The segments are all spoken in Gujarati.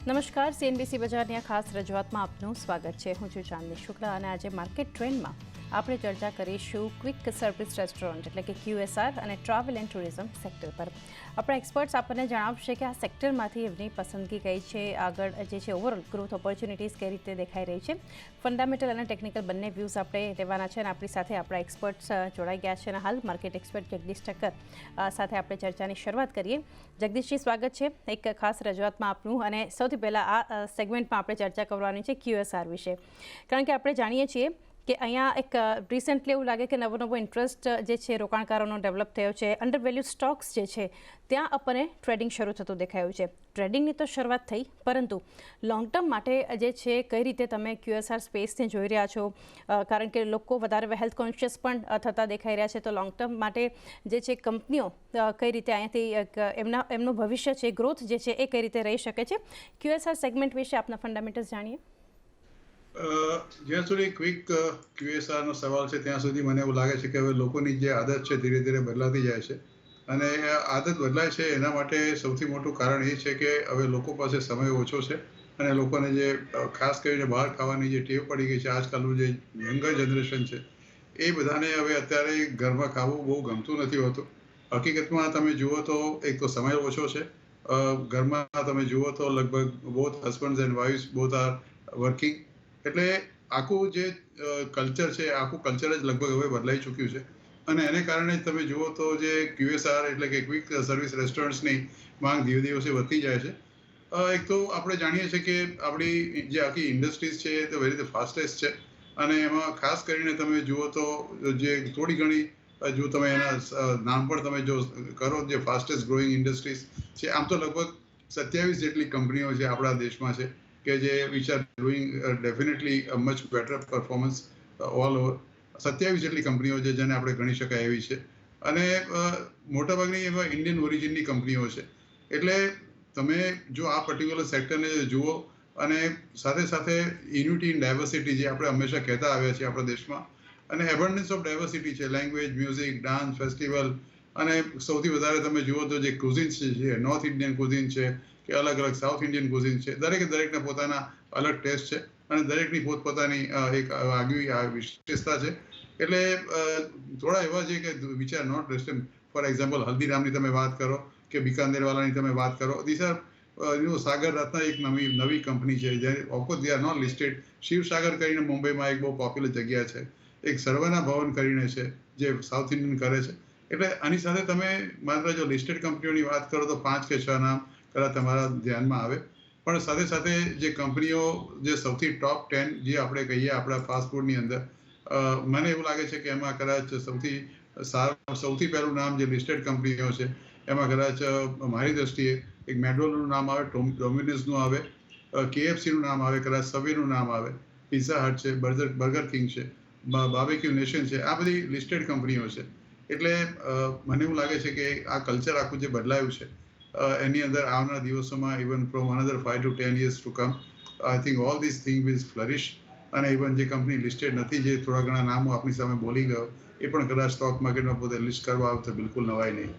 નમસ્કાર, સીએનબીસી બજારની આ ખાસ રજૂઆતમાં આપનું સ્વાગત છે. હું છું ચાંદની શુક્લા અને આજે માર્કેટ ટ્રેન્ડમાં આપણે ચર્ચા કરીશું ક્વિક સર્વિસ રેસ્ટોરન્ટ એટલે કે QSR અને ટ્રાવેલ એન્ડ ટુરિઝમ સેક્ટર પર. આપણા એક્સપર્ટ્સ આપણને જણાવશે કે આ સેક્ટરમાંથી એમની પસંદગી કઈ છે, આગળ જે છે ઓવરઓલ ગ્રોથ ઓપોર્ચ્યુનિટીઝ કઈ રીતે દેખાઈ રહી છે. ફંડામેન્ટલ અને ટેકનિકલ બંને વ્યૂઝ આપણે લેવાના છે અને આપણી સાથે આપણા એક્સપર્ટ્સ જોડાઈ ગયા છે અને હાલ માર્કેટ એક્સપર્ટ જગદીશ ઠક્કર સાથે આપણે ચર્ચાની શરૂઆત કરીએ. જગદીશજી, સ્વાગત છે એક ખાસ રજૂઆતમાં આપનું. અને સૌથી પહેલાં આ સેગમેન્ટમાં આપણે ચર્ચા કરવાની છે QSR વિશે, કારણ કે આપણે જાણીએ છીએ કે અહીંયા એક રિસેન્ટલી એવું લાગે કે નવો ઇન્ટરેસ્ટ જે છે રોકાણકારોનો ડેવલપ થયો છે. અંડર વેલ્યુ સ્ટોક્સ જે છે ત્યાં આપણને ટ્રેડિંગ શરૂ થતું દેખાયું છે. ટ્રેડિંગની તો શરૂઆત થઈ, પરંતુ લોંગ ટર્મ માટે જે છે કઈ રીતે તમે QSR સ્પેસને જોઈ રહ્યા છો, કારણ કે લોકો વધારે હેલ્થ કોન્શિયસ પણ થતા દેખાઈ રહ્યા છે. તો લોંગ ટર્મ માટે જે છે કંપનીઓ કઈ રીતે અહીંયાથી એમનું ભવિષ્ય છે, ગ્રોથ જે છે એ કઈ રીતે રહી શકે છે. QSR સેગમેન્ટ વિશે આપના ફંડામેન્ટલ્સ જાણીએ. જ્યાં સુધી ક્વિક QSR નો સવાલ છે ત્યાં સુધી મને એવું લાગે છે કે હવે લોકોની જે આદત છે ધીરે ધીરે બદલાતી જાય છે. અને આદત બદલાય છે એના માટે સૌથી મોટું કારણ એ છે કે હવે લોકો પાસે સમય ઓછો છે અને લોકોને જે ખાસ કરીને બહાર ખાવાની જે ટેવ પડી ગઈ છે, આજકાલનું જે યંગર જનરેશન છે એ બધાને હવે અત્યારે ઘરમાં ખાવું બહુ ગમતું નથી હોતું. હકીકતમાં તમે જુઓ તો એક તો સમય ઓછો છે. ઘરમાં તમે જુઓ તો લગભગ both husband and wives both are working. એટલે આખું જે કલ્ચર છે આખું કલ્ચર જ લગભગ હવે બદલાઈ ચૂક્યું છે. અને એને કારણે તમે જુઓ તો જે QSR એટલે કે ક્વિક સર્વિસ રેસ્ટોરન્ટ્સની માંગ ધીરે દિવસે વધતી જાય છે. એક તો આપણે જાણીએ છીએ કે આપણી જે આખી ઇન્ડસ્ટ્રીઝ છે તે વેરી ધ ફાસ્ટેસ્ટ છે. અને એમાં ખાસ કરીને તમે જુઓ તો જે થોડી ઘણી જો તમે એના નામ પણ તમે જો કરો, જે ફાસ્ટેસ્ટ ગ્રોઈંગ ઇન્ડસ્ટ્રીઝ છે, આમ તો લગભગ 27 જેટલી કંપનીઓ છે આપણા દેશમાં છે કે જે which are doing definitely much better performance all over. 27 જેટલી કંપનીઓ છે જેને આપણે ગણી શકાય એવી છે. અને મોટાભાગની એવા ઇન્ડિયન ઓરિજિનની કંપનીઓ છે. એટલે તમે જો આ પર્ટિક્યુલર સેક્ટરને જુઓ અને સાથે સાથે યુનિટી ઇન ડાયવર્સિટી જે આપણે હંમેશા કહેતા આવ્યા છીએ આપણા દેશમાં, અને એબન્ડન્સ ઓફ ડાયવર્સિટી છે, લેંગ્વેજ, મ્યુઝિક, ડાન્સ, ફેસ્ટિવલ, અને સૌથી વધારે તમે જુઓ તો જે કુઝિન્સ છે, નોર્થ ઇન્ડિયન કુઝિન છે કે અલગ અલગ સાઉથ ઇન્ડિયન કુઝિન છે, દરેકના પોતાના અલગ ટેસ્ટ છે અને દરેકની પોતપોતાની એક આગવી વિશેષતા છે. એટલે થોડા એવા છે કે which are not restaurant. For example, હલ્દીરામની તમે વાત કરો કે બિકાનેરવાલાની તમે વાત કરો, ધીસ આર સાગર રત્ન એક નવી કંપની છે જે of course they are not listed. Shivsagar કરીને મુંબઈમાં એક બહુ પોપ્યુલર જગ્યા છે. એક સર્વના ભવન કરીને છે જે સાઉથ ઇન્ડિયન કરે છે. એટલે આની સાથે તમે માત્ર જો લિસ્ટેડ કંપનીઓની વાત કરો તો 5 કે 6 નામ કદાચ તમારા ધ્યાનમાં આવે. પણ સાથે સાથે જે કંપનીઓ જે સૌથી ટોપ 10 જે આપણે કહીએ આપણા ફાસ્ટ ફૂડની અંદર, મને એવું લાગે છે કે એમાં કદાચ સૌથી પહેલું નામ જે લિસ્ટેડ કંપનીઓ છે એમાં કદાચ મારી દ્રષ્ટિએ એક મેકડોનલ્ડનું નામ આવે, ડોમિનોઝનું આવે, KFCનું નામ આવે, કદાચ સબવેનું નામ આવે, પિઝા હટ છે, બર્ગર કિંગ છે, બાર્બેક્યુ નેશન છે. આ બધી લિસ્ટેડ કંપનીઓ છે. એટલે મને એવું લાગે છે કે આ કલ્ચર આખું જે બદલાયું છે એની અંદર આવનારા દિવસોમાં even from another 5 to 10 years to come, I think all this thing will flourish. અને ઇવન જે કંપની લિસ્ટેડ નથી, જે થોડા ઘણા નામો આપણી સામે બોલી ગયો, એ પણ કદાચ સ્ટોક માર્કેટમાં પોતે લિસ્ટ કરવા આવે તો બિલકુલ નવાય નહીં.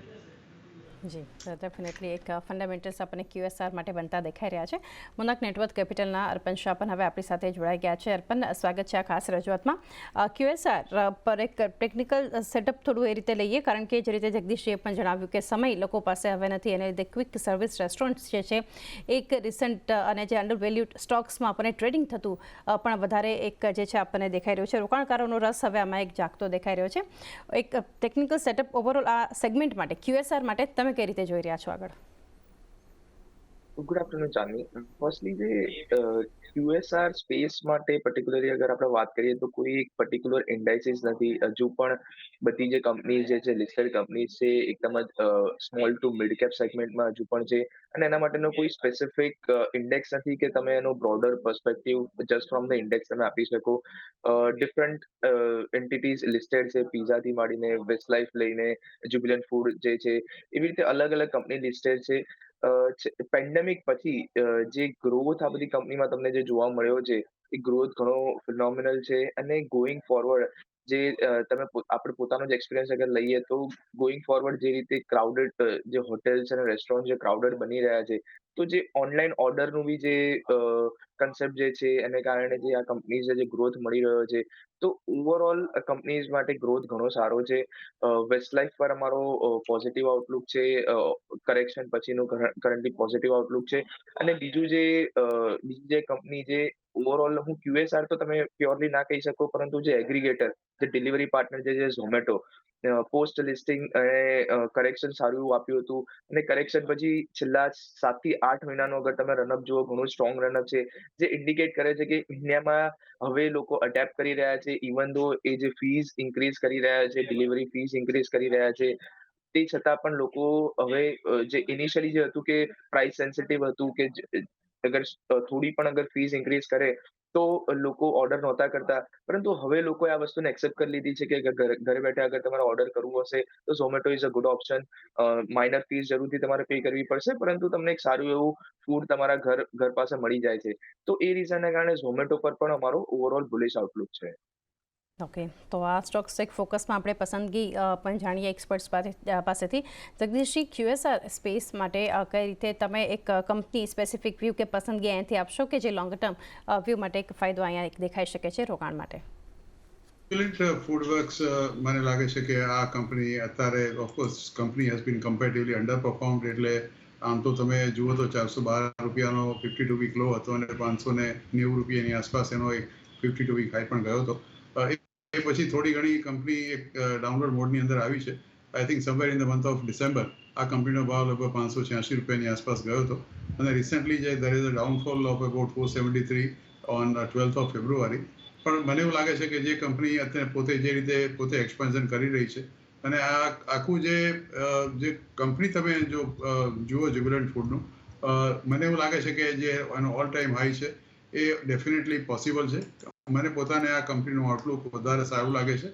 જી, ડેફિનેટલી એક ફંડામેન્ટલ્સ આપણને QSR માટે બનતા દેખાઈ રહ્યા છે. મોનાક નેટવર્ક કેપિટલના અર્પણ શાહ પણ હવે આપણી સાથે જોડાઈ ગયા છે. અર્પણ, સ્વાગત છે આ ખાસ રજૂઆતમાં. QSR પર એક ટેકનિકલ સેટઅપ થોડું એ રીતે લઈએ, કારણ કે જે રીતે જગદીશજીએ પણ જણાવ્યું કે સમય લોકો પાસે હવે નથી, એને લીધે ક્વિક સર્વિસ રેસ્ટોરન્ટ્સ જે છે એક રિસન્ટ અને જે અંડર વેલ્યુ સ્ટોક્સમાં આપણને ટ્રેડિંગ થતું પણ વધારે એક જે છે આપણને દેખાઈ રહ્યું છે. રોકાણકારોનો રસ હવે આમાં એક જાગતો દેખાઈ રહ્યો છે. એક ટેકનિકલ સેટઅપ ઓવરઓલ આ સેગમેન્ટ માટે, QSR માટે તમે કઈ રીતે જોઈ રહ્યા છો આગળ? ગુડ આફ્ટરનૂન ચાંદની. ફર્સ્ટલી જે QSR સ્પેસ માટે પર્ટિક્યુલરલી અગર આપણે વાત કરીએ તો કોઈ એક પર્ટિક્યુલર ઇન્ડાઇસિસ નથી. હજુ પણ બધી જે કંપનીઝ જે છે લિસ્ટેડ કંપનીઝ છે એકદમ જ સ્મોલ ટુ મિડ કેપ સેગમેન્ટમાં હજુ પણ છે. અને એના માટેનો કોઈ સ્પેસિફિક ઇન્ડેક્સ નથી કે તમે એનો broader perspective just from the index તમે આપી શકો. ડિફરન્ટ એન્ટિટીઝ લિસ્ટેડ છે, પિઝાથી માંડીને વેસ્ટ લાઈફ લઈને જ્યુબિલન્ટ ફૂડ જે છે, એવી રીતે અલગ અલગ કંપની લિસ્ટેડ છે. પેન્ડેમિક પછી જે ગ્રોથ આ બધી કંપનીમાં તમને જે જોવા મળ્યો છે એ ગ્રોથ ઘણો ફિનોમિનલ છે. અને ગોઈંગ ફોરવર્ડ જે આપણે પોતાનો જ એક્સપિરિયન્સ અગર લઈએ તો ગોઈંગ ફોરવર્ડ જે રીતે ક્રાઉડેડ જે હોટેલ્સ અને રેસ્ટોરન્ટ જે ક્રાઉડેડ બની રહ્યા છે તો જે ઓનલાઈન ઓર્ડરનું બી જે કન્સેપ્ટ જે છે એને કારણે જે આ કંપનીઝને જે ગ્રોથ મળી રહ્યો છે, તો ઓવરઓલ કંપનીઝ માટે ગ્રોથ ઘણો સારો છે. વેસ્ટલાઇફ પર અમારો પોઝિટિવ આઉટલુક છે. કરેક્શન પછીનું કરન્ટલી પોઝિટિવ આઉટલુક છે. અને બીજી જે કંપની જે ઓવરઓલ હું QSR તો તમે પ્યોરલી ના કહી શકો, પરંતુ જે એગ્રીગેટર, જે ડિલિવરી પાર્ટનર છે ઝોમેટો, પોસ્ટ લિસ્ટિંગ અને કરેક્શન સારું એવું આપ્યું હતું. અને કરેક્શન પછી છેલ્લા 7 થી 8 મહિનાનો અગર તમે રનઅપ જુઓ, ઘણું સ્ટ્રોંગ રનઅપ છે, જે ઇન્ડિકેટ કરે છે કે ઇન્ડિયામાં હવે લોકો અડેપ્ટ કરી રહ્યા છે. ઇવન ધો એ જે ફીસ ઇન્ક્રીઝ કરી રહ્યા છે, ડિલિવરી ફીસ ઇન્ક્રીઝ કરી રહ્યા છે, તે છતાં પણ લોકો હવે જે ઇનિશિયલી જે હતું કે પ્રાઇસ સેન્સિટિવ હતું કે અગર થોડી પણ અગર ફીસ ઇન્ક્રીઝ કરે તો લોકો ઓર્ડર નહોતા કરતા, પરંતુ હવે લોકોએ આ વસ્તુને એક્સેપ્ટ કરી લીધી છે કે ઘરે બેઠા અગર તમારે ઓર્ડર કરવું હશે તો Zomato is a good option. Minor fees જરૂરથી તમારે પે કરવી પડશે, પરંતુ તમને એક સારું એવું ફૂડ તમારા ઘર પાસે મળી જાય છે. તો એ રીઝનને કારણે ઝોમેટો પર પણ અમારો ઓવરઓલ બુલિશ આઉટલુક છે. ઓકે, તો આ સ્ટોક સ્ટેક ફોકસમાં આપણે પસંદગી પણ જાણીએ એક્સપર્ટ્સ પાસેથી. જગદીશજી, QSR સ્પેસ માટે કઈ રીતે તમે એક કંપની સ્પેસિફિક વ્યૂ કે પસંદગી અહીંયાથી આપશો કે જે લોંગ ટર્મ વ્યૂ માટે એક ફાયદો અહીંયા એક દેખાઈ શકે છે રોકાણ માટે? ફૂડવર્ક્સ મને લાગે છે કે આ કંપની અત્યારે of course company has been comparatively under performed. એટલે આમ તો તમે જુઓ તો ₹412 52 વીક લો હતો અને ₹590ની આસપાસ એનો એક 52 વીક હાઈ પણ ગયો હતો. એ પછી થોડી ઘણી કંપની એક ડાઉનલોડ મોડની અંદર આવી છે. I think somewhere in the month of December આ કંપનીનો ભાવ લગભગ ₹586ની આસપાસ ગયો હતો. અને રિસેન્ટલી જે there is a downfall of about 473 on 12th of February. પણ મને એવું લાગે છે કે જે કંપની અત્યારે પોતે એક્સપાન્શન કરી રહી છે અને આ આખું જે કંપની તમે જો જુઓ જ્યુબિલન્ટ ફૂડનું, મને એવું લાગે છે કે જે એનો ઓલ ટાઈમ હાઈ છે એ ડેફિનેટલી પોસિબલ છે. મને પોતાને આ કંપનીનું આઉટલુક વધારે સારું લાગે છે.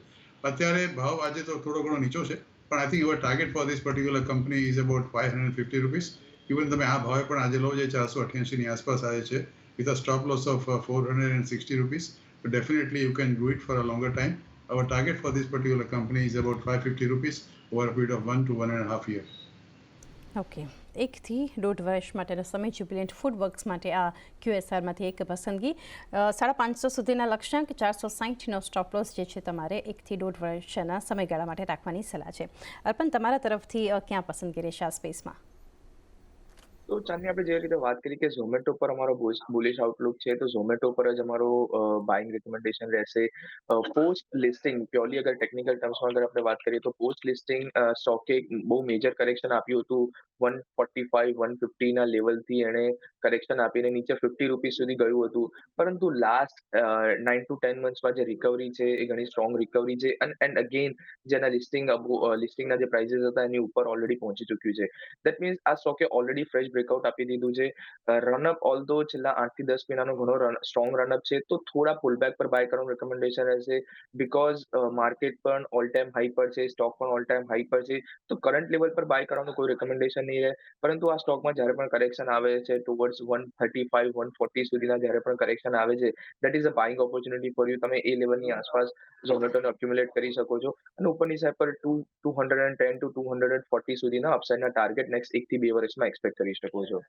અત્યારે ભાવ આજે તો થોડો ઘણો નીચો છે, પણ I think our target for this particular company is about ₹550. Even તમે આ ભાવે પણ આજે લો જે 488ની આસપાસ આવે છે with a stop loss of ₹460. But definitely you can do it for a longer time. Our target for this particular company is about ₹550 over a period of 1 to 1.5 years. Okay, 1 થી 1.5 વર્ષ માટેનો સમય જ્યુબિલન્ટ ફૂડ વર્ક્સ માટે આ QSRમાંથી એક પસંદગી. 550 સુધીના લક્ષ્યાંક, 460નો સ્ટોપ લોસ જે છે તમારે 1 થી 1.5 વર્ષના સમયગાળા માટે રાખવાની સલાહ છે. અર્પણ, તમારા તરફથી ક્યાં પસંદગી રહેશે આ સ્પેસમાં? તો ચાંદની, આપણે જે રીતે વાત કરી કે ઝોમેટો પર અમારો બુલિશ આઉટલુક છે, તો ઝોમેટો પર જ અમારો બાઇંગ રિકમેન્ડેશન રહેશે. પોસ્ટ લિસ્ટિંગ પ્યોરલી અગર ટેકનિકલ ટર્મ્સમાં અગર આપણે વાત કરીએ તો પોસ્ટ લિસ્ટિંગ સ્ટોકે બહુ મેજર કરેક્શન આપ્યું હતું. 145 150ના લેવલથી એણે કરેક્શન આપીને નીચે ₹50 સુધી ગયું હતું. પરંતુ લાસ્ટ 9 to 10 મંથ્સમાં જે રિકવરી છે એ ઘણી સ્ટ્રોંગ રિકવરી છે. એન્ડ અગેન જેના લિસ્ટિંગના જે પ્રાઇસીસ હતા એની ઉપર ઓલરેડી પહોંચી ચૂક્યું છે. દેટ મીન્સ આ સ્ટોકે ઓલરેડી ફ્રેશ બ્રેકઆઉટ આપી દીધું છે. રનઅપ ઓલ્ધો છેલ્લા 8 થી 10 મહિનાનો ઘણો સ્ટ્રોંગ રનઅપ છે, તો થોડા પુલબેક પર બાય કરવાનું રેકમેન્ડેશન રહેશે. બિકોઝ માર્કેટ પણ ઓલ ટાઈમ હાઈ પર છે, સ્ટોક પણ ઓલ ટાઈમ હાઈ પર છે, તો કરંટ લેવલ પર બાય કરવાનું કોઈ રેકમેન્ડેશન નહીં રહે. પરંતુ આ સ્ટોકમાં જ્યારે પણ કરેક્શન આવે છે ટુવર્ડ્સ 135 140 સુધીના જ્યારે પણ કરેક્શન આવે છે, that is a buying opportunity for you. તમે એ લેવલની આસપાસ ઝોમેટોને અક્યુમ્યુલેટ કરી શકો છો અને ઉપરની સાઈડ પર 210 to 240 સુધીના અપસાઇડના ટાર્ગેટ નેક્સ્ટ 1 થી 2 વર્ષમાં એક્સપેક્ટ કરી શકો છો.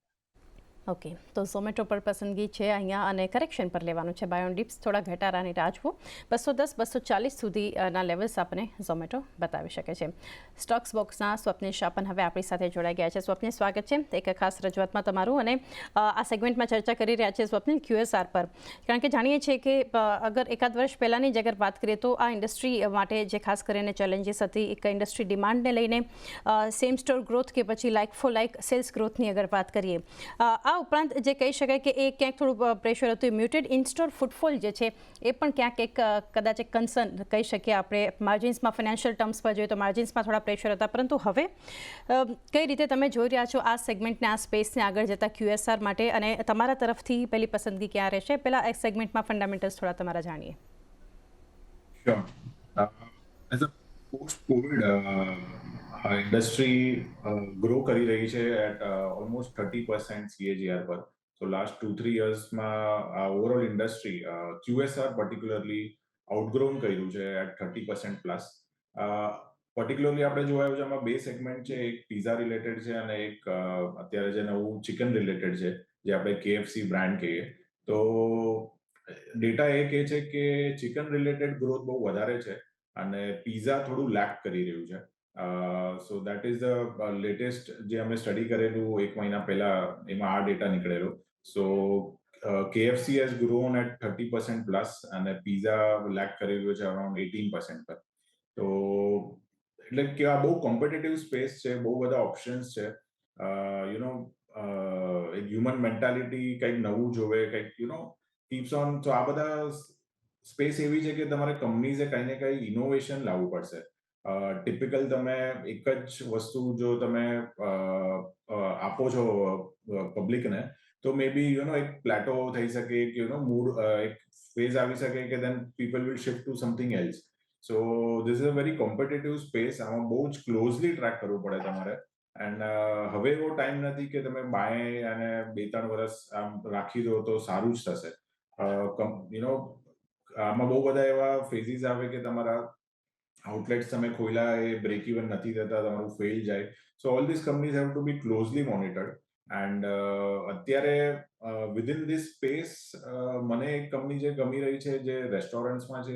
ઓકે, તો ઝોમેટો પર પસંદગી છે અહીંયા અને કરેક્શન પર લેવાનું છે. બાય ઓન ડિપ્સ થોડા ઘટાડાની રાહ જુઓ. 210 240 સુધીના લેવલ્સ આપણને ઝોમેટો બતાવી શકે છે. સ્ટોક્સ બોક્સના સ્વપ્નિલ શાપન હવે આપણી સાથે જોડાઈ ગયા છે. સ્વપ્નિલ, સ્વાગત છે એક ખાસ રજૂઆતમાં તમારું. અને આ સેગમેન્ટમાં ચર્ચા કરી રહ્યા છે સ્વપ્નિલ QSR પર, કારણ કે જાણીએ છીએ કે અગર એકાદ વર્ષ પહેલાંની જ અગર વાત કરીએ તો આ ઇન્ડસ્ટ્રી માટે જે ખાસ કરીને ચેલેન્જીસ હતી, એક ઇન્ડસ્ટ્રી ડિમાન્ડને લઈને સેમ સ્ટોર ગ્રોથ કે પછી લાઇક ફોર લાઇક સેલ્સ ગ્રોથની અગર વાત કરીએ, આ ઉપરાંત જે કહી શકાય કે એ ક્યાંક થોડું પ્રેશર હતું. મ્યુટેડ ઇન સ્ટોર ફૂટફોલ જે છે એ પણ ક્યાંક એક કદાચ એક કન્સર્ન કહી શકીએ આપણે. માર્જિન્સમાં ફાઇનાન્શિયલ ટર્મ્સ પર જોઈએ તો માર્જિન્સમાં થોડા પ્રેશર હતા, પરંતુ હવે કઈ રીતે તમે જોઈ રહ્યા છો આ સેગમેન્ટને, આ સ્પેસને આગળ જતા QSR માટે, અને તમારા તરફથી પહેલી પસંદગી ક્યાં રહેશે? પહેલાં આ સેગમેન્ટમાં ફંડામેન્ટલ્સ થોડા તમારા જાણીએ. Sure. As a post-COVID, industry grow કરી રહી છે at almost 30% CAGR પર. So last 2-3 yearsમાં overall industry QSR particularly outgrown કર્યું છે at 30% plus. પર્ટિક્યુલરલી આપણે જોવા આવ્યું છે આમાં બે સેગમેન્ટ છે, એક પીઝા રિલેટેડ છે અને એક અત્યારે જે નવું ચિકન રિલેટેડ છે, જે આપણે KFC બ્રાન્ડ કહીએ. તો ડેટા એ કહે છે કે ચિકન રિલેટેડ ગ્રોથ બહુ વધારે છે અને પીઝા થોડું લેક કરી રહ્યું છે. So that is the latest જે અમે સ્ટડી કરેલું 1 મહિના પહેલા, એમાં આ ડેટા નીકળેલો. So KFC has grown at 30% plus અને પીઝા લેક કરી રહ્યો છે અરાઉન્ડ 18% પર. તો એટલે કે આ બહુ કોમ્પિટિટિવ સ્પેસ છે, બહુ બધા ઓપ્શન્સ છે. એક હ્યુમન મેન્ટાલિટી કંઈક નવું જોવે, કંઈક કીપ્સ ઓન. તો આ બધા સ્પેસ એવી છે કે તમારે કંપનીઝે કંઈ ને કંઈ ઇનોવેશન લાવવું પડશે. ટિપિકલ તમે એક જ વસ્તુ જો તમે આપો છો પબ્લિકને, તો મે બી એક પ્લેટો થઈ શકે કે મૂડ એક ફેઝ આવી શકે કે then people will shift to something else. So this is a very competitive space. આમાં બહુ જ ક્લોઝલી ટ્રેક કરવું પડે તમારે. એન્ડ હવે એવો ટાઈમ નથી કે તમે બાય અને 2-3 વર્ષ આમ રાખી દો તો સારું જ થશે. આમાં બહુ બધા એવા ફેઝિસ આવે કે તમારા આઉટલેટ્સ તમે ખોલ્યા, એ બ્રેક ઇવન નથી થતા, તમારું ફેલ જાય. So all this companies have to be closely monitored. And અત્યારે વિધિન ધીસ સ્પેસ મને એક કંપની જે ગમી રહી છે, જે રેસ્ટોરન્ટ્સમાં છે,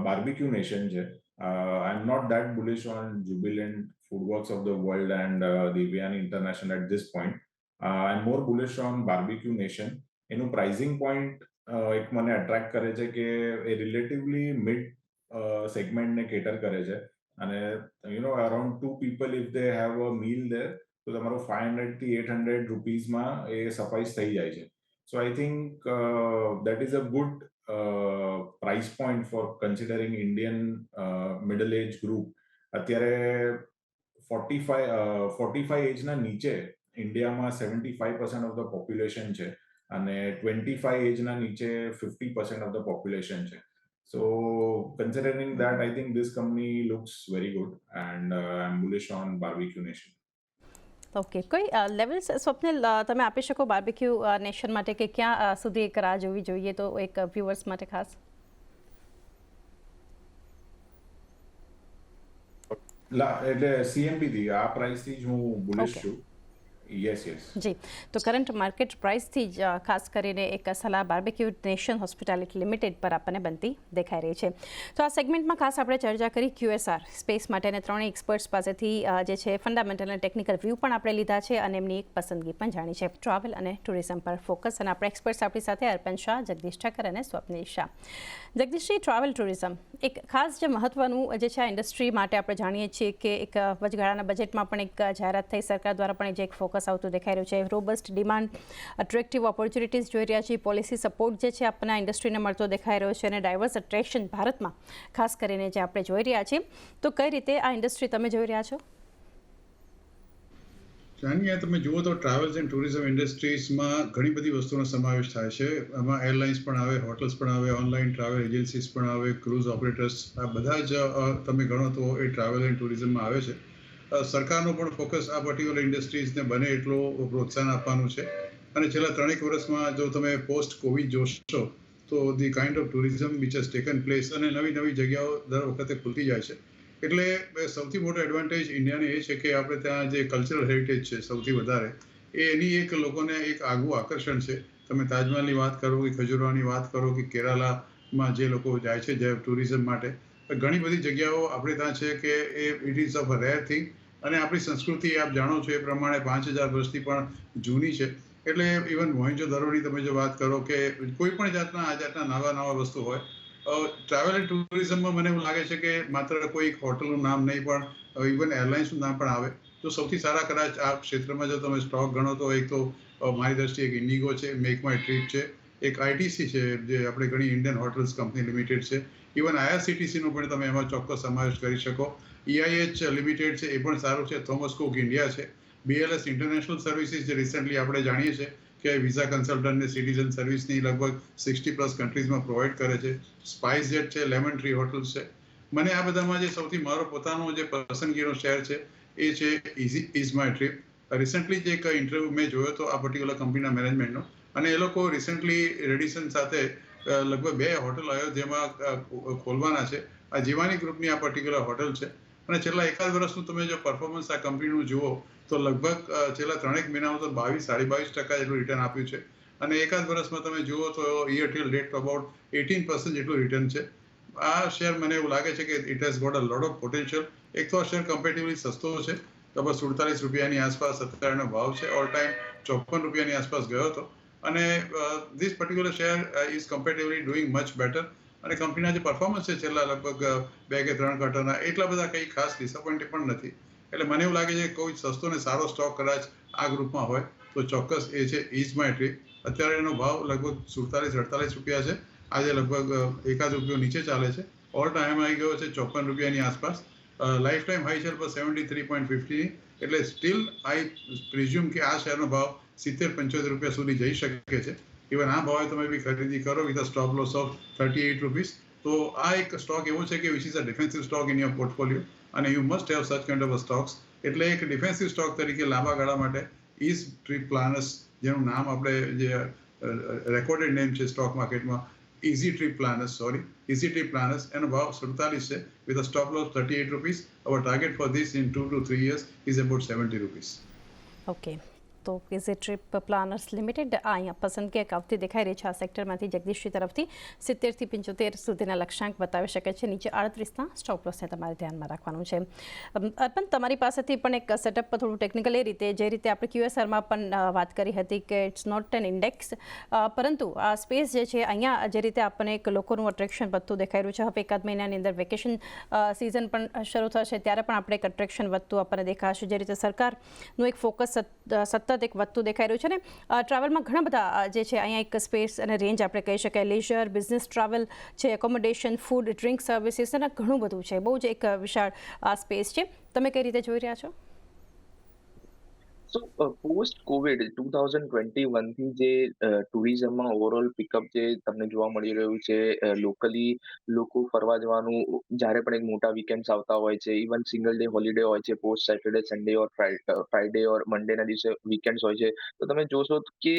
બાર્બીક્યુ નેશન છે. I am not that bullish on Jubilant, Foodworks of the world and Devyani International at this point. I'm more bullish on Barbecue Nation. એનું પ્રાઇઝિંગ પોઈન્ટ એક મને અટ્રેક્ટ કરે છે કે એ રિલેટિવલી મિડ સેગમેન્ટને કેટર કરે છે અને around 2 people if they have a meal there, તો તમારો 500 થી 800 રૂપીઝમાં એ સફાઈસ થઈ જાય છે. So I think that is a good price point for considering Indian middle age group. અત્યારે 45 એજના નીચે ઇન્ડિયામાં 75% ઓફ ધ પોપ્યુલેશન છે અને 25 એજના નીચે 50% ઓફ ધ પોપ્યુલેશન છે. So considering that, I think this company looks very good and I'm bullish on Barbecue Nation. Okay, કોઈ લેવલ્સ સ્વપ્નિલ તમે આપી શકો બાર્બીક્યુ નેશન માટે કે ક્યાં સુધી એક રાહ જોવી જોઈએ, તો એક વ્યુઅર્સ માટે ખાસ? એટલે CMP થી આ પ્રાઇસ થી જ હું બુલિશ છું. યસ જી, તો કરંટ માર્કેટ પ્રાઇસથી જ ખાસ કરીને એક સલાહ બાર્બીક્યુ નેશન હોસ્પિટાલિટી લિમિટેડ પર આપણને બનતી દેખાઈ રહી છે. તો આ સેગમેન્ટમાં ખાસ આપણે ચર્ચા કરી QSR સ્પેસ માટે અને ત્રણેય એક્સપર્ટ્સ પાસેથી જે છે ફંડામેન્ટલ અને ટેકનિકલ વ્યૂ પણ આપણે લીધા છે અને એમની એક પસંદગી પણ જાણી છે. ટ્રાવેલ અને ટુરિઝમ પર ફોકસ, અને આપણા એક્સપર્ટ્સ આપણી સાથે અર્પણ શાહ, જગદીશ ઠક્કર અને સ્વપ્નિલ શાહ. જગદીશજી, ટ્રાવેલ ટુરિઝમ એક ખાસ જે મહત્વનું જે છે આ ઇન્ડસ્ટ્રી માટે આપણે જાણીએ છીએ કે એક વચગાળાના બજેટમાં પણ એક જાહેરાત થઈ, સરકાર દ્વારા પણ જે એક ફોકસ આવતું દેખાઈ રહ્યું છે. રોબસ્ટ ડિમાન્ડ, અટ્રેક્ટિવ ઓપોર્ચ્યુનિટીઝ જોઈ રહ્યા છીએ, પોલિસી સપોર્ટ જે છે આપણને આ ઇન્ડસ્ટ્રીને મળતો દેખાઈ રહ્યો છે અને ડાયવર્સ અટ્રેક્શન ભારતમાં ખાસ કરીને જે આપણે જોઈ રહ્યા છીએ. તો કઈ રીતે આ ઇન્ડસ્ટ્રી તમે જોઈ રહ્યા છો? જાણીએ, તમે જુઓ તો ટ્રાવેલ્સ એન્ડ ટુરિઝમ ઇન્ડસ્ટ્રીઝમાં ઘણી બધી વસ્તુનો સમાવેશ થાય છે. એમાં એરલાઇન્સ પણ આવે, હોટલ્સ પણ આવે, ઓનલાઈન ટ્રાવેલ એજન્સીસ પણ આવે, ક્રૂઝ ઓપરેટર્સ, આ બધા જ તમે ગણો તો એ ટ્રાવેલ એન્ડ ટુરિઝમમાં આવે છે. સરકારનું પણ ફોકસ આ પર્ટિક્યુલર ઇન્ડસ્ટ્રીઝને બને એટલો પ્રોત્સાહન આપવાનું છે. અને છેલ્લા 3 વર્ષમાં જો તમે પોસ્ટ કોવિડ જોશો તો the kind of tourism which has taken place અને નવી નવી જગ્યાઓ દર વખતે ખુલતી જાય છે. એટલે સૌથી મોટો એડવાન્ટેજ ઇન્ડિયાને એ છે કે આપણે ત્યાં જે કલ્ચરલ હેરિટેજ છે સૌથી વધારે, એની એક લોકોને એક આગવું આકર્ષણ છે. તમે તાજમહલની વાત કરો કે ખજુરાહોની વાત કરો કે કેરાલામાં જે લોકો જાય છે જે ટુરિઝમ માટે, ઘણી બધી જગ્યાઓ આપણે ત્યાં છે કે it ease of a rare thing. અને આપણી સંસ્કૃતિ આપ જાણો છો એ પ્રમાણે 5000 વર્ષથી પણ જૂની છે. એટલે ઇવન મોહેંજો-દરોની તમે જો વાત કરો કે કોઈ પણ જાતના આ જાતના નવા વસ્તુ હોય, ટ્રાવેલ એન્ડ ટુરિઝમમાં મને એવું લાગે છે કે માત્ર કોઈ હોટલનું નામ નહીં પણ ઇવન એરલાઇન્સનું નામ પણ આવે તો સૌથી સારા કદાચ આ ક્ષેત્રમાં જો તમે સ્ટોક ગણો તો એક તો મારી દ્રષ્ટિએ એક ઇન્ડિગો છે, મેક માય ટ્રીપ છે, એક ITC છે જે આપણે ઘણી ઇન્ડિયન હોટલ્સ કંપની લિમિટેડ છે, ઇવન IRCTCનો પણ તમે એમાં ચોક્કસ સમાવેશ કરી શકો. EIH લિમિટેડ છે, એ પણ સારું છે. થોમસ કુક ઇન્ડિયા છે, BLS ઇન્ટરનેશનલ સર્વિસીસ જે રિસેન્ટલી આપણે જાણીએ છીએ કે વિઝા કન્સલ્ટન્ટ ને સિટીઝન સર્વિસની લગભગ 60+ કન્ટ્રીઝમાં પ્રોવાઈડ કરે છે. સ્પાઇસ જેટ છે, લેમન ટ્રી હોટલ્સ છે. મને આ બધામાં જે સૌથી મારો પોતાનો જે પસંદગીનો શહેર છે એ છે ઇઝ માય ટ્રીપ. રિસેન્ટલી જ એક ઇન્ટરવ્યૂ મેં જોયો હતો આ પર્ટિક્યુલર કંપનીના મેનેજમેન્ટનો, અને એ લોકો રિસેન્ટલી રેડિસન સાથે લગભગ 2 હોટલ અયોધ્યામાં ખોલવાના છે. આ જીવાની ગ્રુપની આ પર્ટિક્યુલર હોટલ છે અને છેલ્લા એકાદ વર્ષનું તમે જો પરફોર્મન્સ આ કંપનીનું જુઓ તો લગભગ છેલ્લા 3 મહિનામાં તો 22-22% જેટલું રિટર્ન આપ્યું છે. અને એકાદ વર્ષમાં તમે જુઓ તો યર ટિલ ડેટ અબાઉટ 18% જેટલું રિટર્ન છે. આ શેર મને એવું લાગે છે કે it has got a lot of potential. એક તો આ શેર કમ્પેરેટિવલી સસ્તો છે, લગભગ 47 રૂપિયાની આસપાસ અત્યારે એનો ભાવ છે. ઓલ ટાઈમ 54 રૂપિયાની આસપાસ ગયો હતો. અને this particular share is comparatively doing much better. અને કંપનીના જે પરફોર્મન્સ છે છેલ્લા લગભગ 2 કે 3 ક્વાર્ટરના એટલા બધા કંઈ ખાસ ડિસઅપોઇન્ટેડ પણ નથી. એટલે મને એવું લાગે છે કે કોઈ સસ્તો ને સારો સ્ટોક કદાચ આ ગ્રુપમાં હોય તો ચોક્કસ એ છે ઇઝ માય ટ્રી. અત્યારે એનો ભાવ લગભગ 47-48 રૂપિયા છે. આજે લગભગ એકાદ રૂપિયો નીચે ચાલે છે. ઓલ ટાઈમ આવી ગયો છે 54 રૂપિયાની આસપાસ. લાઈફ ટાઈમ હાઈ છે 73.50. એટલે સ્ટીલ આઈ પ્રિઝ્યુમ કે આ શેરનો ભાવ 70-75 રૂપિયા સુધી જઈ શકે છે. ઇવન આ ભાવે તમે બી ખરીદી કરો with a stop loss of 38 rupees. તો આ એક સ્ટોક એવો છે કે which is a defensive stock in your portfolio અને you must have such kind of stocks. એટલે એક ડિફેન્સિવ સ્ટોક તરીકે લાંબા ગાળા માટે ઇઝ ટ્રી પ્લાનસ, જેનું નામ આપણે જે રેકોર્ડેડ નેમ છે સ્ટોક માર્કેટમાં, Easy Trip Planners, Easy Trip Planners, એનો ભાવ 47 છે with a stop loss 38 rupees. Our target for this in 2 to 3 years is about 70 rupees. Okay, તો ઇઝી ટ્રીપ પ્લાનર્સ લિમિટેડ આ અહીંયા પસંદગી એક આવતી દેખાઈ રહી છે. આ સેક્ટરમાંથી જગદીશજી તરફથી 70 થી 75 સુધીના લક્ષ્યાંક બતાવી શકે છે. નીચે 38ના સ્ટોપ લોસને તમારે ધ્યાનમાં રાખવાનું છે. અર્પણ, તમારી પાસેથી પણ એક સેટઅપ થોડું ટેકનિકલ એ રીતે, જે રીતે આપણે QSRમાં પણ વાત કરી હતી કે ઇટ્સ નોટ એન ઇન્ડેક્સ, પરંતુ આ સ્પેસ જે છે અહીંયા જે રીતે આપણને એક લોકોનું અટ્રેક્શન વધતું દેખાઈ રહ્યું છે. હવે એકાદ મહિનાની અંદર વેકેશન સિઝન પણ શરૂ થશે ત્યારે પણ આપણે એક અટ્રેક્શન વધતું આપણને દેખાશે. જે રીતે સરકારનું એક ફોકસ સતત એક વધતું દેખાઈ રહ્યું છે. ને ટ્રાવેલમાં ઘણા બધા જે છે અહીંયા એક સ્પેસ અને રેન્જ આપણે કહી શકાય. લેઝર, બિઝનેસ ટ્રાવેલ છે, એકોમોડેશન, ફૂડ, ડ્રિંક સર્વિસીસ અને ઘણું બધું છે. બહુ જ એક વિશાળ સ્પેસ છે. તમે કઈ રીતે જોઈ રહ્યા છો? સો પોસ્ટ કોવિડ 2021 થી જે ટુરિઝમમાં ઓવરઓલ પિકઅપ જે તમને જોવા મળી રહ્યું છે, લોકલી લોકો ફરવા જવાનું જ્યારે પણ એક મોટા વીકેન્ડ્સ આવતા હોય છે, ઇવન સિંગલ ડે હોલિડે હોય છે, પોસ્ટ સેટરડે, સન્ડે ઓર ફ્રાઈડે ઓર મંડેના દિવસે વીકેન્ડ્સ હોય છે, તો તમે જોશો કે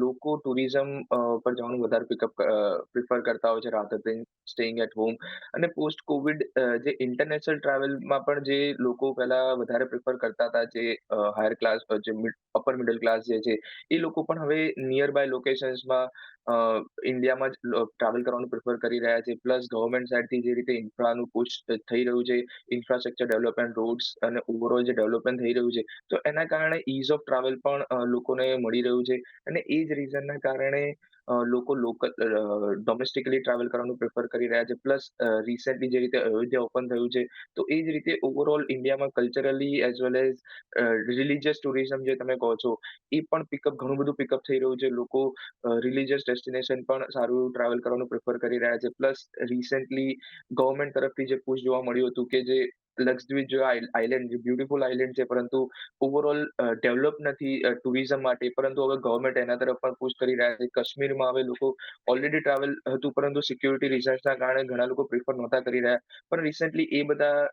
લોકો ટુરિઝમ પર જવાનું વધારે પિકઅપ પ્રિફર કરતા હોય છે rather than staying at home. અને પોસ્ટ કોવિડ જે ઇન્ટરનેશનલ ટ્રાવેલમાં પણ જે લોકો પહેલા વધારે પ્રિફર કરતા હતા, જે હાયર ક્લાસ, જે અપર મિડલ ક્લાસ જે છે, એ લોકો પણ હવે નિયર બાય લોકેશન્સમાં ઇન્ડિયામાં જ ટ્રાવેલ કરવાનું પ્રિફર કરી રહ્યા છે. પ્લસ ગવર્મેન્ટ સાઇડથી જે રીતે ઇન્ફ્રાનું પુશ થઈ રહ્યું છે, ઇન્ફ્રાસ્ટ્રક્ચર ડેવલપમેન્ટ, રોડ્સ અને ઓવરઓલ જે ડેવલપમેન્ટ થઈ રહ્યું છે, તો એના કારણે ઇઝ ઓફ ટ્રાવેલ પણ લોકોને મળી રહ્યું છે. અને એ જ રીઝનના કારણે લોકો લોકલ ડોમેસ્ટિકલી ટ્રાવેલ કરવાનું પ્રિફર કરી રહ્યા છે. પ્લસ રિસેન્ટલી જે રીતે અયોધ્યા ઓપન થયું છે, તો એ જ રીતે ઓવરઓલ ઇન્ડિયામાં culturally as well as religious tourism જે તમે કહો છો, એ પણ ઘણું બધું પિકઅપ થઈ રહ્યું છે. લોકો રિલિજિયસ ડેસ્ટિનેશન પણ સારું એવું ટ્રાવેલ કરવાનું પ્રિફર કરી રહ્યા છે. પ્લસ રિસેન્ટલી ગવર્મેન્ટ તરફથી જે પુશ જોવા મળ્યું હતું કે જે લક્ષદ્વીપ જો આઇલેન્ડ, જે બ્યુટીફુલ આઇલેન્ડ છે, પરંતુ ઓવરઓલ ડેવલપ નથી ટુરિઝમ માટે, પરંતુ હવે ગવર્મેન્ટ એના તરફ પણ પુશ કરી રહ્યા છે. કાશ્મીરમાં હવે લોકો ઓલરેડી ટ્રાવેલ હતું, પરંતુ સિક્યુરિટી રીઝન્સના કારણે ઘણા લોકો પ્રિફર નહોતા કરી રહ્યા. પણ રિસેન્ટલી એ બધા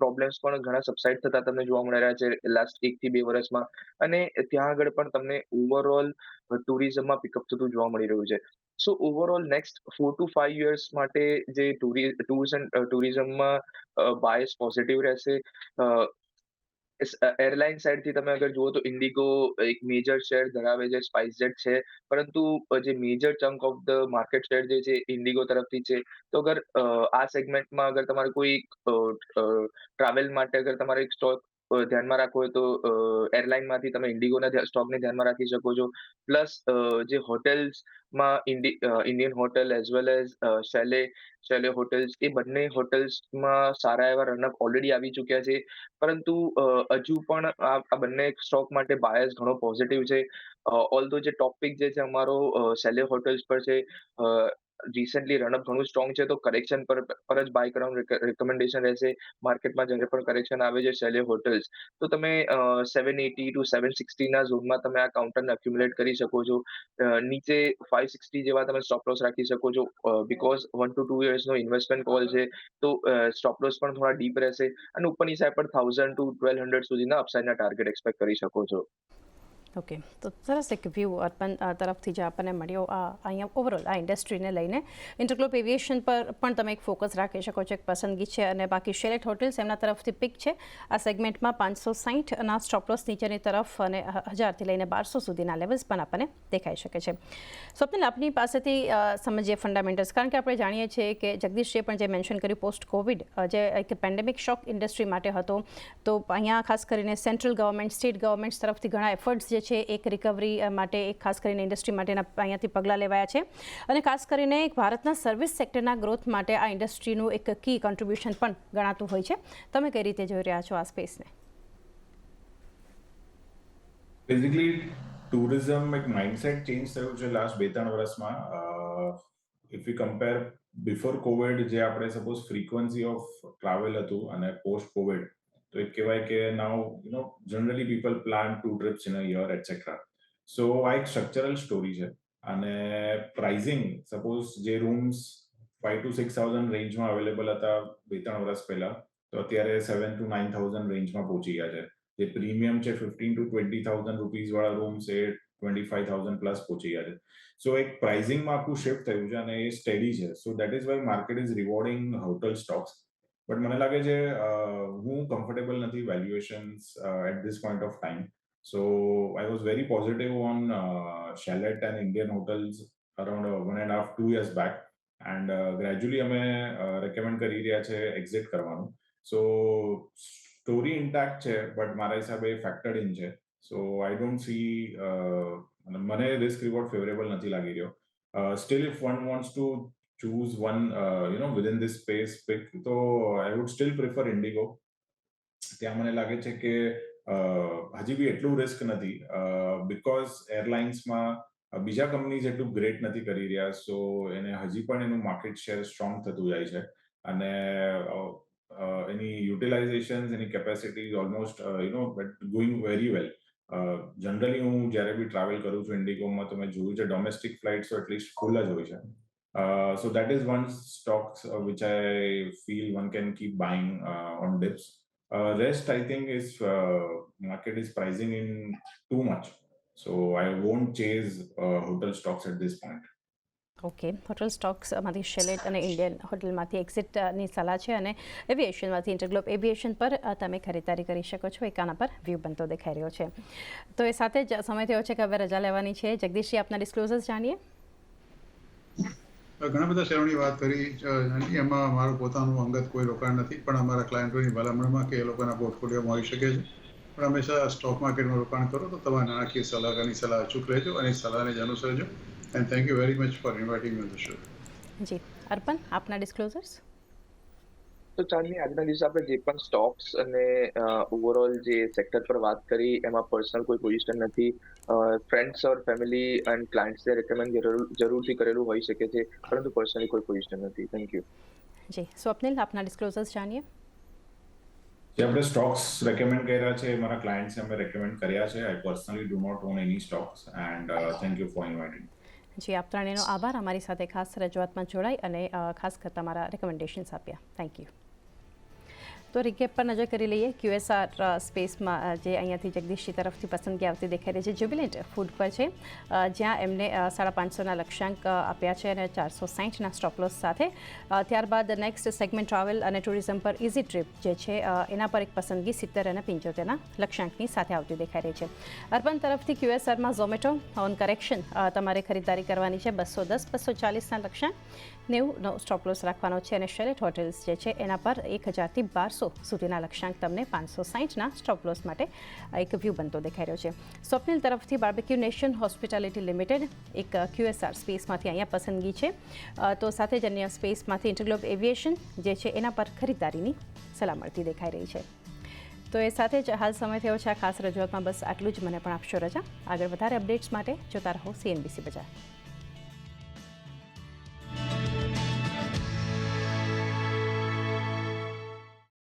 પ્રોબ્લેમ્સ પણ ઘણા સબસાઇડ થતા તમને જોવા મળી રહ્યા છે લાસ્ટ 1 થી 2 વર્ષમાં. અને ત્યાં આગળ પણ તમને ઓવરઓલ ટુરિઝમમાં પિકઅપ થતું જોવા મળી રહ્યું છે. સો ઓવરઓલ નેક્સ્ટ 4 to 5 યર્સ માટે જે ટુર્સ એન્ડ ટુરિઝમમાં બાયસ પોઝિટિવ રહેશે. એરલાઇન સાઇડથી તમે અગર જુઓ તો ઇન્ડિગો એક મેજર શેર ધરાવે છે, સ્પાઇસજેટ છે, પરંતુ જે major chunk of the market share જે છે ઇન્ડિગો તરફથી છે. તો અગર આ સેગમેન્ટમાં અગર તમારે કોઈ ટ્રાવેલ માટે અગર તમારે એક સ્ટોક ધ્યાનમાં રાખવો હોય તો એરલાઇનમાંથી તમે ઇન્ડિગોના સ્ટોકને ધ્યાનમાં રાખી શકો છો. પ્લસ જે હોટેલ્સમાં Indian hotel as well as Chalet hotels, એ બંને હોટેલ્સમાં સારા એવા રનઅપ ઓલરેડી આવી ચૂક્યા છે. પરંતુ હજુ પણ આ બંને સ્ટોક માટે બાયસ ઘણો પોઝિટિવ છે. ઓલ્ધો જે ટોપિક જે છે અમારો શેલે હોટેલ્સ પર છે, રિસેન્ટલી રનઅપ ઘણું સ્ટ્રોંગ છે, તો કરેક્શન પર જ બાય કરવાનું રિકમેન્ડેશન રહેશે. માર્કેટમાં જ્યારે પણ કરેક્શન આવે છે શેલે હોટેલ્સ, તો તમે 780 to 760 ના ઝોનમાં તમે આ કાઉન્ટરને અક્યુમ્યુલેટ કરી શકો છો. નીચે 560 જેવા તમે સ્ટોપ લોસ રાખી શકો છો. બીકોઝ 1 to 2 યર્સનો ઇન્વેસ્ટમેન્ટ કોલ છે, તો સ્ટોપ લોસ પણ થોડા ડીપ રહેશે. અને ઉપરની સાઈડ પર 1000 to 1200 સુધીના અપસાઇડના ટાર્ગેટ એક્સપેક્ટ કરી શકો છો. ઓકે, તો સરસ એક વ્યૂ અર્પણ તરફથી જે આપણને મળ્યો અહીંયા ઓવરઓલ આ ઇન્ડસ્ટ્રીને લઈને ઇન્ટરગ્લોબ એવિએશન પર પણ તમે એક ફોકસ રાખી શકો છો, એક પસંદગી છે, અને બાકી શેલેટ હોટેલ્સ એમના તરફથી પિક છે આ સેગમેન્ટમાં 560ના સ્ટોપ લોસ નીચેની તરફ અને 1000થી લઈને 1200 સુધીના લેવલ્સ પણ આપણને દેખાઈ શકે છે. સ્વપ્નિલ, આપની પાસેથી સમજીએ ફંડામેન્ટલ્સ, કારણ કે આપણે જાણીએ છીએ કે જગદીશજીએ પણ જે મેન્શન કર્યું પોસ્ટ કોવિડ જે એક પેન્ડેમિક શોક ઇન્ડસ્ટ્રી માટે હતો, તો અહીંયા ખાસ કરીને સેન્ટ્રલ ગવર્મેન્ટ, સ્ટેટ ગવર્મેન્ટ્સ તરફથી ઘણા એફર્ટ્સ જે છે એક રિકવરી માટે, એક ખાસ કરીને ઇન્ડસ્ટ્રી માટેના અહીંયાથી પગલાં લેવાયા છે, અને ખાસ કરીને એક ભારતના સર્વિસ સેક્ટરના ગ્રોથ માટે આ ઇન્ડસ્ટ્રીનું એક કી કોન્ટ્રીબ્યુશન પણ ગણાતું હોય છે. તમે કઈ રીતે જોઈ રહ્યા છો આ સ્પેસને? બેઝિકલી ટુરિઝમ એક માઇન્ડસેટ ચેન્જ થયું છે લાસ્ટ 2-3 વર્ષમાં. If you compare before Covid, જે આપણે સપોઝ ફ્રીક્વન્સી ઓફ ટ્રાવેલ હતું, અને પોસ્ટ કોવિડ તો એક કહેવાય કે now generally people plan 2 trips in a year etc. So આ એક સ્ટ્રક્ચરલ સ્ટોરી છે, અને પ્રાઇઝિંગ સપોઝ જે રૂમ્સ 5,000 to 6,000 રેન્જમાં અવેલેબલ હતા 2-3 વર્ષ પહેલા, તો અત્યારે 7,000 to 9,000 રેન્જમાં પહોંચી ગયા છે. જે પ્રીમિયમ છે 15,000 to 20,000 રૂપીઝ વાળા રૂમ્સ એ 25,000 પ્લસ પહોંચી ગયા છે. સો એક પ્રાઇઝિંગમાં આખું શિફ્ટ થયું છે, અને એ સ્ટેડી છે. So that is why market is rewarding hotel stocks. But મને લાગે છે હું કમ્ફર્ટેબલ નથી valuations at this point of time. So I was very positive on Chalet and Indian Hotels around 1.5-2 years back, and gradually અમે રેકમેન્ડ કરી રહ્યા છે એક્ઝિટ કરવાનું. સો સ્ટોરી ઇન્ટેક્ટ છે, બટ મારા હિસાબે ફેક્ટર્ડ ઇન છે. સો આઈ ડોન્ટ સી, મને રિસ્ક રિવોર્ડ ફેવરેબલ નથી લાગી રહ્યો. Steel if one wants to choose one within this space pick, so I would still prefer Indigo. ત્યાં મને લાગે છે કે હજી બી એટલું રિસ્ક નથી, બીકોઝ એરલાઇન્સમાં બીજા કંપનીઝ એટલું ગ્રેટ નથી કરી રહ્યા. સો એને હજી પણ એનું માર્કેટ શેર સ્ટ્રોંગ થતું જાય છે, અને એની યુટિલાઇઝેશન, એની capacity almost going very well. Generally હું જ્યારે બી ટ્રાવેલ કરું છું ઇન્ડિગોમાં, તો મેં જોયું છે ડોમેસ્ટિક ફ્લાઇટ્સ તો એટલીસ્ટ ફૂલ જ હોય છે. So that is one stocks which I feel one can keep buying on dips. Rest I think is market is pricing in too much, so I won't chase hotel stocks at this point. Okay, hotel સ્ટોક્સમાંથી શેલેટ અને ઇન્ડિયન હોટલમાંથી એક્ઝિટની સલાહ છે, અને એવિએશનમાંથી ઇન્ટરગ્લોબ એવિએશન પર તમે ખરીદારી કરી શકો છો. એક આના પર વ્યૂ બનતો દેખાઈ રહ્યો છે. તો એ સાથે જ સમય થયો છે કે હવે રજા લેવાની છે. જગદીશજી, આપના ડિસ્ક્લોઝર્સ જાણીએ. ઘણા બધા શેરોની વાત કરી, એમાં મારું પોતાનું અંગત કોઈ રોકાણ નથી, પણ અમારા ક્લાયન્ટોની ભલામણમાં કે એ લોકોના પોર્ટફોલિયોમાં હોઈ શકે છે. પણ હંમેશા સ્ટોક માર્કેટમાં રોકાણ કરો તો તમારા નાણાકીય સલાહકારની સલાહ અચૂક લેજો અને સલાહને જ અનુસરજો. And thank you very much for inviting me on the show. જી અર્પણ, આપના ડિસ્ક્લોઝર્સ. તો ચાંદની, આજના દિવસે આપણે જે પણ સ્ટોક્સ અને ઓવરઓલ જે સેક્ટર પર વાત કરી, એમાં પર્સનલ કોઈ પોઝિશન નથી. ફ્રેન્ડ્સ ઓર ફેમિલી એન્ડ ક્લાયન્ટ્સને રેકમેન્ડ જરૂરથી કરેલું હોઈ શકે છે, પરંતુ પર્સનલી કોઈ પોઝિશન નથી. Thank you. જી સ્વપ્નિલ, આપના ડિસ્ક્લોઝર્સ જાણીએ. જે આપણે સ્ટોક્સ રેકમેન્ડ કર્યા છે, મારા ક્લાયન્ટ્સને અમે રેકમેન્ડ કર્યા છે. I personally do not own any stocks, and thank you for inviting. જી, આપ ત્રણેયનો આભાર અમારી સાથે ખાસ રજૂઆતમાં જોડાઈ અને ખાસ કરતા મારા રેકમેન્ડેશન્સ આપ્યા. Thank you. તો રિકેપ પર નજર કરી લઈએ. QSR સ્પેસમાં જે અહીંયાથી જગદીશજી તરફથી પસંદગી આવતી દેખાઈ રહી છે, જ્યુબિલન્ટ ફૂડ પર છે, જ્યાં એમને 550ના લક્ષ્યાંક આપ્યા છે અને 460ના સ્ટોપ લોસ સાથે. ત્યારબાદ નેક્સ્ટ સેગમેન્ટ ટ્રાવેલ અને ટુરિઝમ પર ઇઝી ટ્રીપ જે છે એના પર એક પસંદગી 70 અને 75ના લક્ષ્યાંકની સાથે આવતી દેખાઈ રહી છે. અર્બન તરફથી QSRમાં ઝોમેટો ઓન કરેક્શન તમારે ખરીદારી કરવાની છે, 210-240ના લક્ષ્યાંક, 90નો સ્ટોપ લોસ રાખવાનો છે, અને શેલેટ હોટેલ્સ જે છે એના પર 1000થી 1200 સુધીના લક્ષ્યાંક તમને 560ના સ્ટોપ લોસ માટે એક વ્યૂ બનતો દેખાઈ રહ્યો છે. સ્વપ્નિલ તરફથી બાર્બેક્યુ નેશન હોસ્પિટાલિટી લિમિટેડ એક QSR સ્પેસમાંથી અહીંયા પસંદગી છે. તો સાથે જ અન્ય સ્પેસમાંથી ઇન્ટરગ્લોબ એવિએશન જે છે એના પર ખરીદારીની સલાહ મળતી દેખાઈ રહી છે. તો એ સાથે જ હાલ સમય થયો છે આ ખાસ રજૂઆતમાં બસ આટલું જ. મને પણ આપશો રજા. આગળ વધારે અપડેટ્સ માટે જોતા રહો CNBC બજાર.